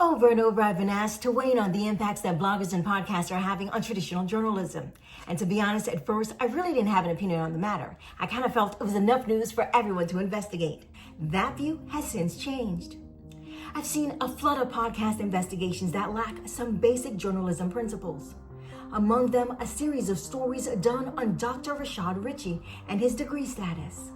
Over and over, I've been asked to weigh in on the impacts that bloggers and podcasts are having on traditional journalism. And to be honest, at first, I really didn't have an opinion on the matter. I kind of felt it was enough news for everyone to investigate. That view has since changed. I've seen a flood of podcast investigations that lack some basic journalism principles. Among them, a series of stories done on Dr. Rashad Richey and his degree status.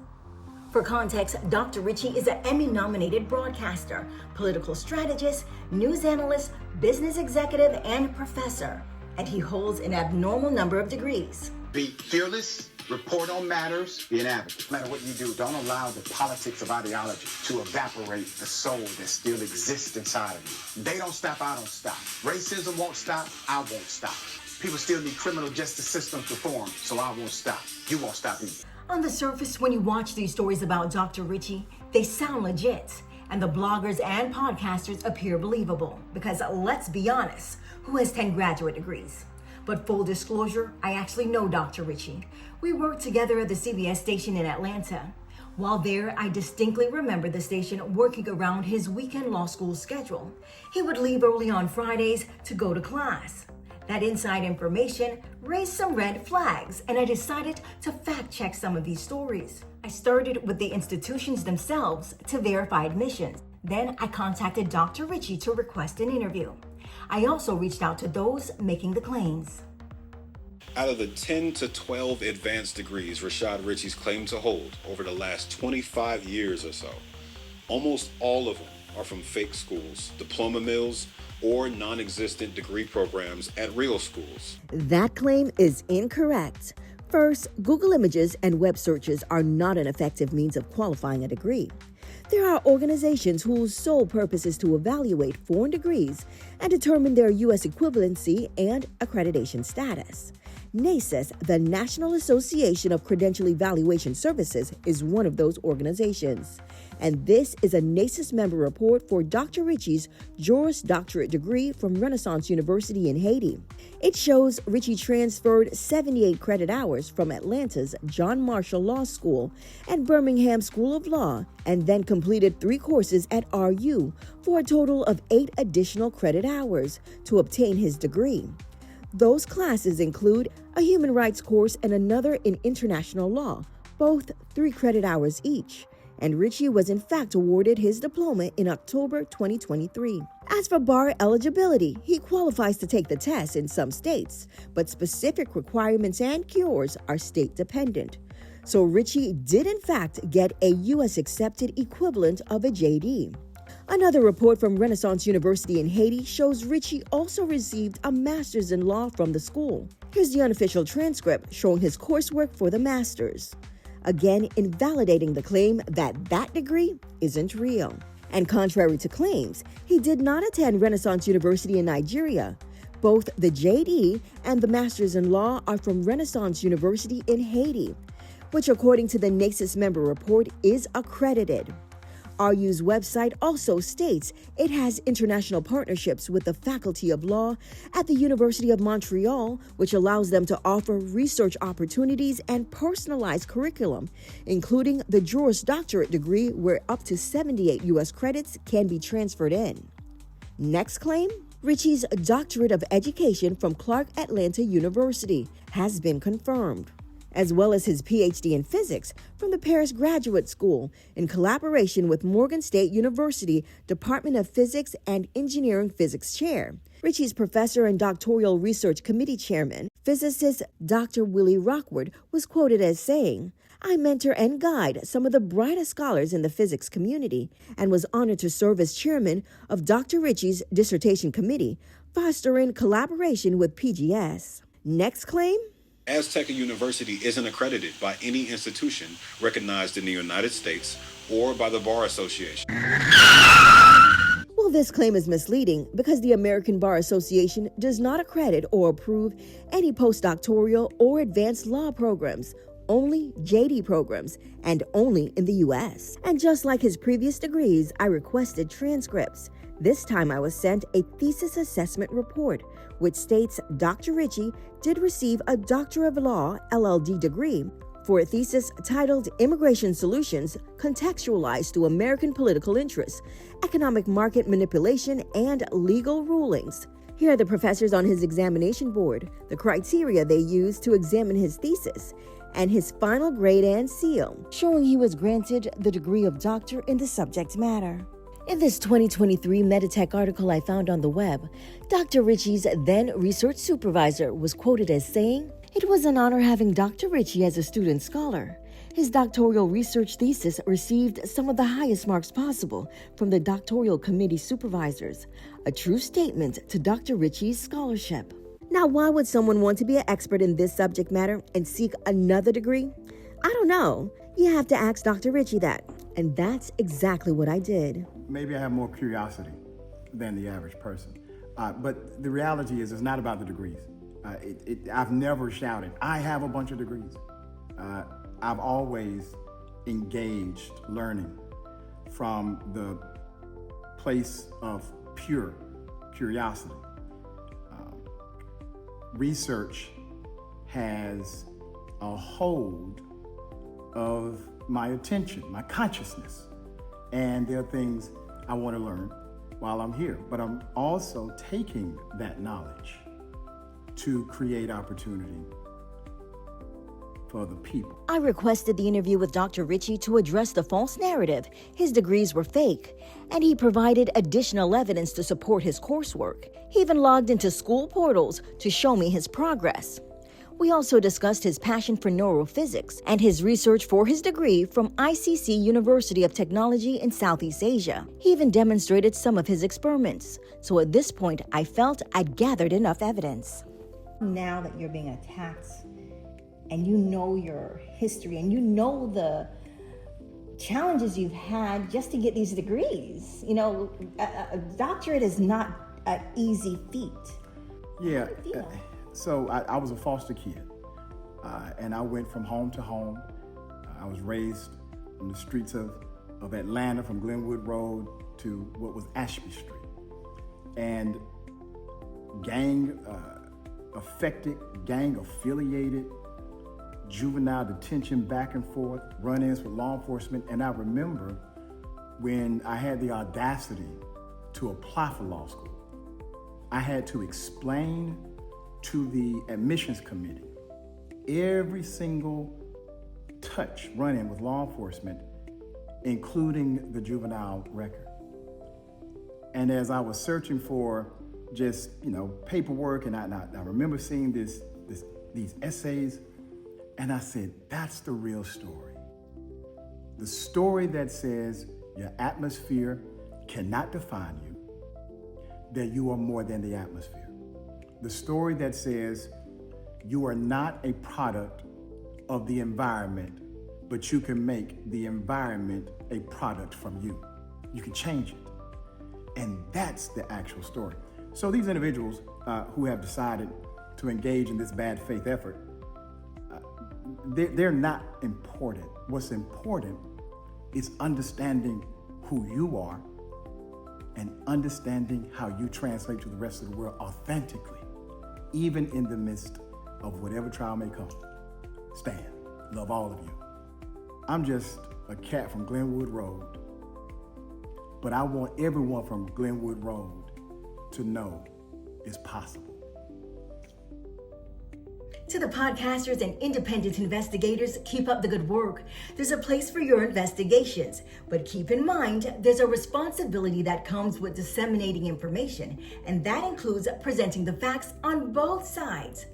For context, Dr. Richey is an Emmy-nominated broadcaster, political strategist, news analyst, business executive, and professor, and he holds an abnormal number of degrees. Be fearless, report on matters, be an advocate. No matter what you do, don't allow the politics of ideology to evaporate the soul that still exists inside of you. They don't stop, I don't stop. Racism won't stop, I won't stop. People still need criminal justice systems reform, so I won't stop. You won't stop either. On the surface, when you watch these stories about Dr. Richey, they sound legit, and the bloggers and podcasters appear believable. Because let's be honest, who has 10 graduate degrees? But full disclosure, I actually know Dr. Richey. We worked together at the CBS station in Atlanta. While there, I distinctly remember the station working around his weekend law school schedule. He would leave early on Fridays to go to class. That inside information raised some red flags, and I decided to fact check some of these stories. I started with the institutions themselves to verify admissions. Then I contacted Dr. Richey to request an interview. I also reached out to those making the claims. Out of the 10 to 12 advanced degrees Rashad Richey's claimed to hold over the last 25 years or so, almost all of them are from fake schools, diploma mills, or non-existent degree programs at real schools. That claim is incorrect. First, Google images and web searches are not an effective means of qualifying a degree. There are organizations whose sole purpose is to evaluate foreign degrees and determine their U.S. equivalency and accreditation status. NACES, the National Association of Credential Evaluation Services, is one of those organizations. And this is a NACES member report for Dr. Richey's Juris Doctorate degree from Renaissance University in Haiti. It shows Richey transferred 78 credit hours from Atlanta's John Marshall Law School and Birmingham School of Law, and then completed 3 courses at RU for a total of 8 additional credit hours to obtain his degree. Those classes include a human rights course and another in international law, both 3 credit hours each. And Richey was in fact awarded his diploma in October 2023. As for bar eligibility, he qualifies to take the test in some states, but specific requirements and cures are state dependent. So Richey did in fact get a U.S. accepted equivalent of a JD. Another report from Renaissance University in Haiti shows Richey also received a master's in law from the school. Here's the unofficial transcript showing his coursework for the master's, again invalidating the claim that that degree isn't real. And contrary to claims, he did not attend Renaissance University in Nigeria. Both the JD and the master's in law are from Renaissance University in Haiti, which according to the NACES member report is accredited. RU's website also states it has international partnerships with the Faculty of Law at the University of Montreal, which allows them to offer research opportunities and personalized curriculum, including the Juris Doctorate degree where up to 78 U.S. credits can be transferred in. Next claim, Richey's Doctorate of Education from Clark Atlanta University has been confirmed, as well as his PhD in physics from the Paris Graduate School in collaboration with Morgan State University Department of Physics and Engineering Physics Chair. Richey's professor and doctoral research committee chairman, physicist Dr. Willie Rockwood, was quoted as saying, "I mentor and guide some of the brightest scholars in the physics community and was honored to serve as chairman of Dr. Richey's dissertation committee, fostering collaboration with PGS." Next claim? Azteca University isn't accredited by any institution recognized in the United States or by the Bar Association. Well, this claim is misleading because the American Bar Association does not accredit or approve any postdoctoral or advanced law programs, only JD programs, and only in the U.S. And just like his previous degrees, I requested transcripts. This time I was sent a thesis assessment report, which states Dr. Richey did receive a Doctor of Law, LLD degree for a thesis titled Immigration Solutions Contextualized to American Political Interests, Economic Market Manipulation, and Legal Rulings. Here are the professors on his examination board, the criteria they used to examine his thesis, and his final grade and seal, showing he was granted the degree of doctor in the subject matter. In this 2023 Meditech article I found on the web, Dr. Richey's then research supervisor was quoted as saying, "It was an honor having Dr. Richey as a student scholar. His doctoral research thesis received some of the highest marks possible from the doctoral committee supervisors, a true statement to Dr. Richey's scholarship." Now, why would someone want to be an expert in this subject matter and seek another degree? I don't know. You have to ask Dr. Richey that. And that's exactly what I did. Maybe I have more curiosity than the average person. But the reality is, it's not about the degrees. I've never shouted, I have a bunch of degrees. I've always engaged learning from the place of pure curiosity. Research has a hold of my attention, my consciousness. And there are things I want to learn while I'm here. But I'm also taking that knowledge to create opportunity for other people. I requested the interview with Dr. Richey to address the false narrative his degrees were fake, and he provided additional evidence to support his coursework. He even logged into school portals to show me his progress. We also discussed his passion for neurophysics and his research for his degree from ICC University of Technology in Southeast Asia. He even demonstrated some of his experiments. So at this point, I felt I'd gathered enough evidence. Now that you're being attacked and you know your history and you know the challenges you've had just to get these degrees, you know, a doctorate is not an easy feat. Yeah. So I was a foster kid, and I went from home to home. I was raised on the streets of Atlanta, from Glenwood Road to what was Ashby Street. And gang-affected, gang-affiliated, juvenile detention back and forth, run-ins with law enforcement. And I remember when I had the audacity to apply for law school, I had to explain to the admissions committee every single run-in with law enforcement, including the juvenile record. And as I was searching for just, paperwork, and I remember seeing these essays, and I said, that's the real story. The story that says your atmosphere cannot define you, that you are more than the atmosphere. The story that says you are not a product of the environment, but you can make the environment a product from you. You can change it. And that's the actual story. So these individuals who have decided to engage in this bad faith effort, they're not important. What's important is understanding who you are and understanding how you translate to the rest of the world authentically, even in the midst of whatever trial may come. Stand. Love all of you. I'm just a cat from Glenwood Road, but I want everyone from Glenwood Road to know it's possible. To the podcasters and independent investigators, keep up the good work. There's a place for your investigations, but keep in mind there's a responsibility that comes with disseminating information, and that includes presenting the facts on both sides.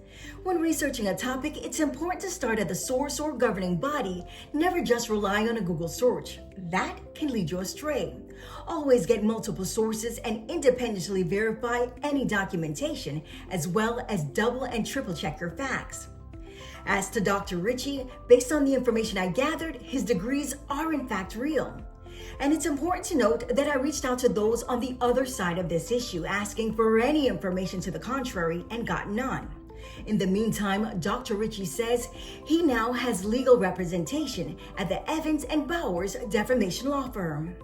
When researching a topic, it's important to start at the source or governing body, never just rely on a Google search. That can lead you astray. Always get multiple sources and independently verify any documentation, as well as double and triple check your facts. As to Dr. Richey, based on the information I gathered, his degrees are in fact real. And it's important to note that I reached out to those on the other side of this issue, asking for any information to the contrary, and got none. In the meantime, Dr. Richey says he now has legal representation at the Evans and Bowers defamation law firm.